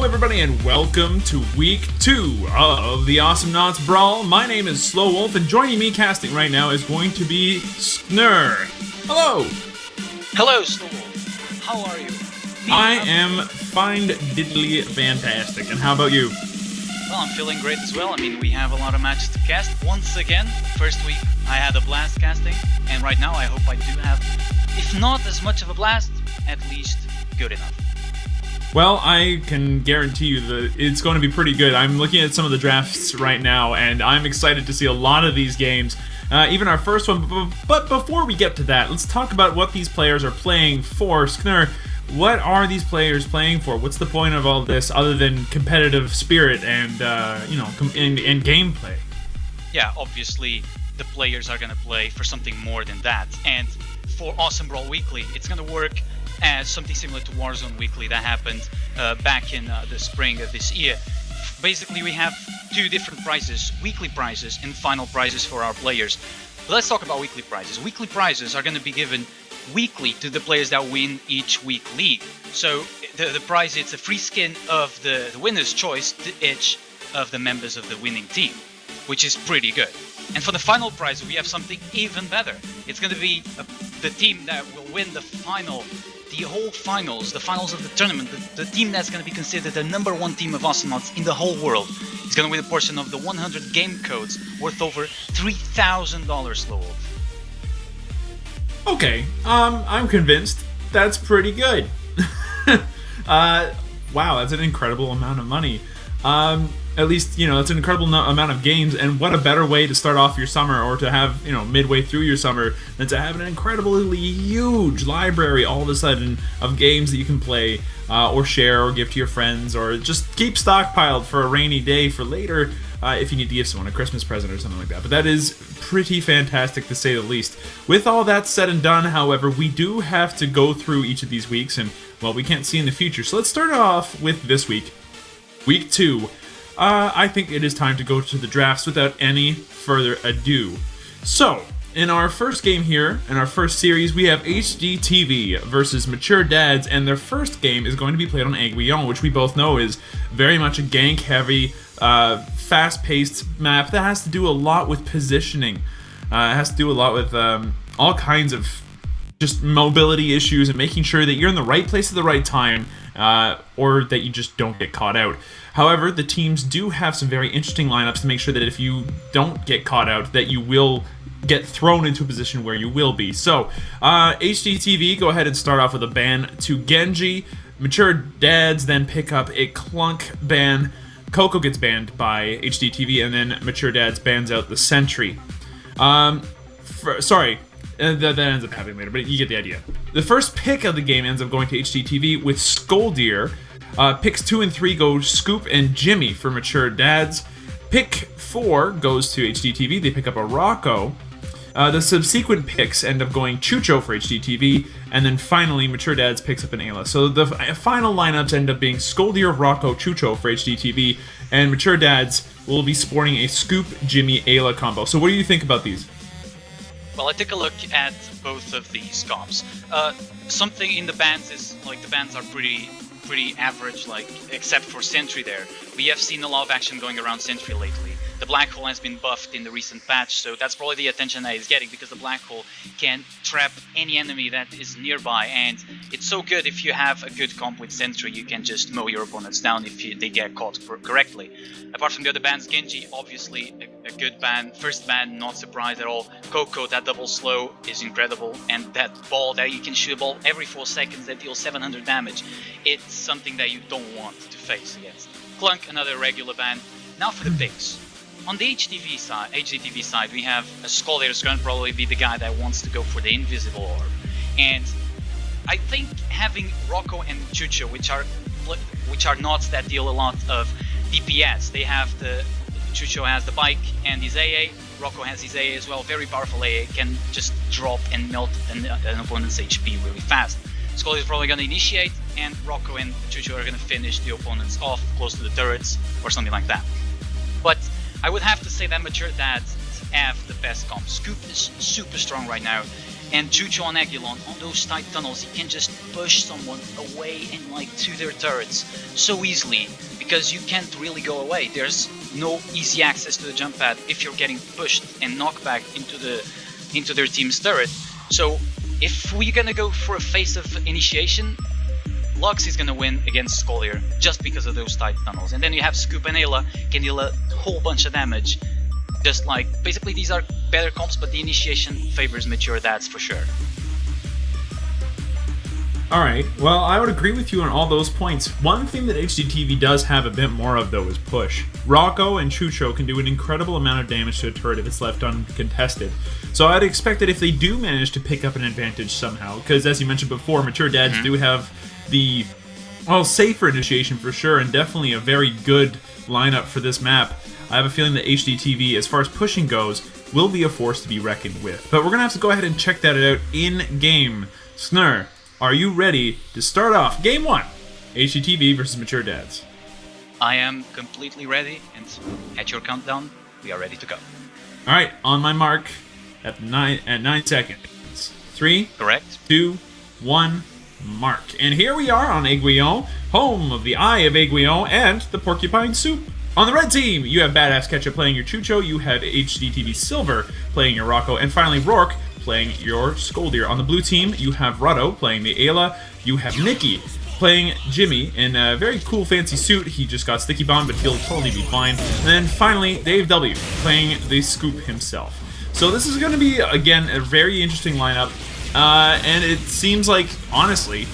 Hello everybody and welcome to week 2 of the Awesome Knots Brawl. My name is Slow Wolf and joining me casting right now is going to be Snur. Hello! Hello, Slow Wolf. How are you? I am fine diddly fantastic. And how about you? Well, I'm feeling great as well. I mean, we have a lot of matches to cast. Once again, first week I had a blast casting, and right now I hope I do have, if not as much of a blast, at least good enough. Well, I can guarantee you that it's going to be pretty good. I'm looking at some of the drafts right now, and I'm excited to see a lot of these games. Even our first one. But before we get to that, let's talk about what these players are playing for. Skner, what are these players playing for? What's the point of all this other than competitive spirit and, and gameplay? Yeah, obviously the players are going to play for something more than that. And for Awesome Brawl Weekly, it's going to work as something similar to Warzone Weekly that happened back in the spring of this year. Basically, we have two different prizes, weekly prizes and final prizes for our players. But let's talk about weekly prizes. Weekly prizes are going to be given weekly to the players that win each week league. So the prize, it's a free skin of the winner's choice to each of the members of the winning team, which is pretty good. And for the final prize, we have something even better. It's going to be the team that will win the whole finals, the finals of the tournament, the team that's going to be considered the number one team of Awesome Knots in the whole world. It's going to win a portion of the 100 game codes worth over $3,000, Slow Wolf. Okay, I'm convinced. That's pretty good. Wow, that's an incredible amount of money. At least, that's an incredible amount of games, and what a better way to start off your summer, or to have, midway through your summer, than to have an incredibly huge library all of a sudden of games that you can play, or share, or give to your friends, or just keep stockpiled for a rainy day for later, if you need to give someone a Christmas present or something like that. But that is pretty fantastic, to say the least. With all that said and done, however, we do have to go through each of these weeks, and, well, we can't see in the future. So let's start off with this week, week 2. I think it is time to go to the drafts without any further ado. So, in our first game here, in our first series, we have HDTV versus Mature Dads, and their first game is going to be played on Aiguillon, which we both know is very much a gank-heavy, fast-paced map that has to do a lot with positioning. It has to do a lot with all kinds of just mobility issues and making sure that you're in the right place at the right time, or that you just don't get caught out. However, the teams do have some very interesting lineups to make sure that if you don't get caught out, that you will get thrown into a position where you will be. So, HDTV, go ahead and start off with a ban to Genji. Mature Dads then pick up a Clunk ban. Coco gets banned by HDTV, and then Mature Dads bans out the Sentry. That ends up happening later, but you get the idea. The first pick of the game ends up going to HDTV with Skoldir. Picks 2 and 3 go Scoop and Jimmy for Mature Dads. Pick 4 goes to HDTV. They pick up a Rocco. The subsequent picks end up going Chucho for HDTV, and then finally Mature Dads picks up an Ayla. So the final lineups end up being Skoldir, Rocco, Chucho for HDTV, and Mature Dads will be sporting a Scoop, Jimmy, Ayla combo. So what do you think about these? Well, I take a look at both of these comps. Something in the bans is, the bans are pretty average, except for Sentry there. We have seen a lot of action going around Sentry lately. The Black Hole has been buffed in the recent patch, so that's probably the attention that he's getting, because the Black Hole can trap any enemy that is nearby, and it's so good if you have a good comp with Sentry, you can just mow your opponents down if they get caught correctly. Apart from the other bans, Genji, obviously a good ban. First ban, not surprised at all. Coco, that double slow is incredible, and that ball that you can shoot a ball every 4 seconds that deals 700 damage, it's something that you don't want to face against. Clunk, another regular ban. Now for the picks. On the HDTV side, we have a Skull that's going to probably be the guy that wants to go for the invisible orb. And I think having Rocco and Chucho, which are knots that deal a lot of DPS. They have Chucho has the bike and his AA, Rocco has his AA as well, very powerful AA, can just drop and melt an opponent's HP really fast. Skull is probably going to initiate, and Rocco and Chucho are going to finish the opponents off close to the turrets or something like that. But I would have to say that Mature Dads have the best comp. Scoop is super strong right now. And Chucho on Aguilon, on those tight tunnels, he can just push someone away and like to their turrets so easily, because you can't really go away. There's no easy access to the jump pad if you're getting pushed and knocked back into their team's turret. So if we're gonna go for a phase of initiation, Lux is gonna win against Skull here, just because of those tight tunnels. And then you have Scoop and Ayla can deal a whole bunch of damage. Just like, basically these are better comps, but the initiation favors mature, that's for sure. Alright, well, I would agree with you on all those points. One thing that HDTV does have a bit more of, though, is push. Rocco and Chucho can do an incredible amount of damage to a turret if it's left uncontested. So I'd expect that if they do manage to pick up an advantage somehow, because as you mentioned before, mature dads do have the, well, safer initiation for sure, and definitely a very good lineup for this map. I have a feeling that HDTV, as far as pushing goes, will be a force to be reckoned with. But we're going to have to go ahead and check that out in-game. Snur, are you ready to start off Game 1? HDTV versus Mature Dads. I am completely ready, and at your countdown, we are ready to go. Alright, on my mark, at 9 seconds. 3, Correct. 2, 1, mark. And here we are on Aiguillon, home of the Eye of Aiguillon and the Porcupine Soup. On the red team, you have Badass Ketchup playing your Chucho, you have HDTV Silver playing your Rocco, and finally Rourke playing your Skoldir. On the blue team, you have Rutto playing the Ayla, you have Nikki playing Jimmy in a very cool fancy suit. He just got sticky bombed, but he'll totally be fine. And then finally, Dave W playing the Scoop himself. So this is going to be, again, a very interesting lineup, and it seems like, honestly,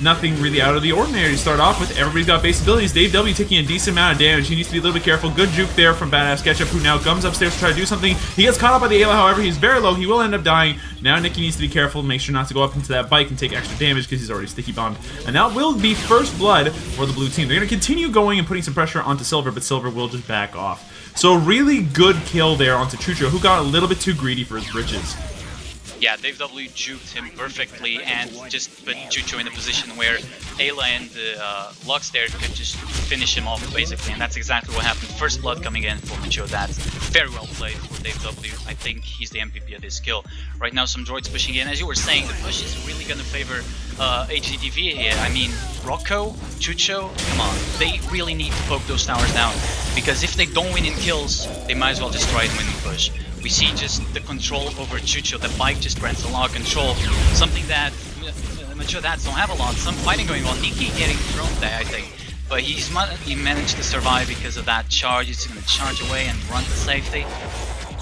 nothing really out of the ordinary to start off with. Everybody's got base abilities. Dave W taking a decent amount of damage. He needs to be a little bit careful. Good juke there from Badass Ketchup, who now comes upstairs to try to do something. He gets caught up by the Ayla, however. He's very low. He will end up dying. Now Nikki needs to be careful, make sure not to go up into that bike and take extra damage because he's already sticky bombed. And that will be first blood for the blue team. They're going to continue going and putting some pressure onto Silver, but Silver will just back off. So really good kill there onto Chucho, who got a little bit too greedy for his bridges. Yeah, Dave W juked him perfectly and just put Chucho in a position where Ayla and Lux there could just finish him off, basically, and that's exactly what happened. First blood coming in for Mature Dads. Very well played for Dave W. I think he's the MVP of this kill. Right now, some droids pushing in. As you were saying, the push is really going to favor HDTV here. I mean, Rocco, Chucho, come on. They really need to poke those towers down, because if they don't win in kills, they might as well just try and win in push. We see just the control over Chucho. The bike just grants a lot of control. Something that Mature Dads don't have a lot. Some fighting going on. Nikki getting thrown there, I think. But he managed to survive because of that charge. He's going to charge away and run to safety.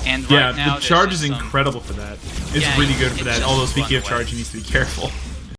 And yeah, right now, the charge is incredible for that. It's really good for that. Although speaking of charge, he needs to be careful.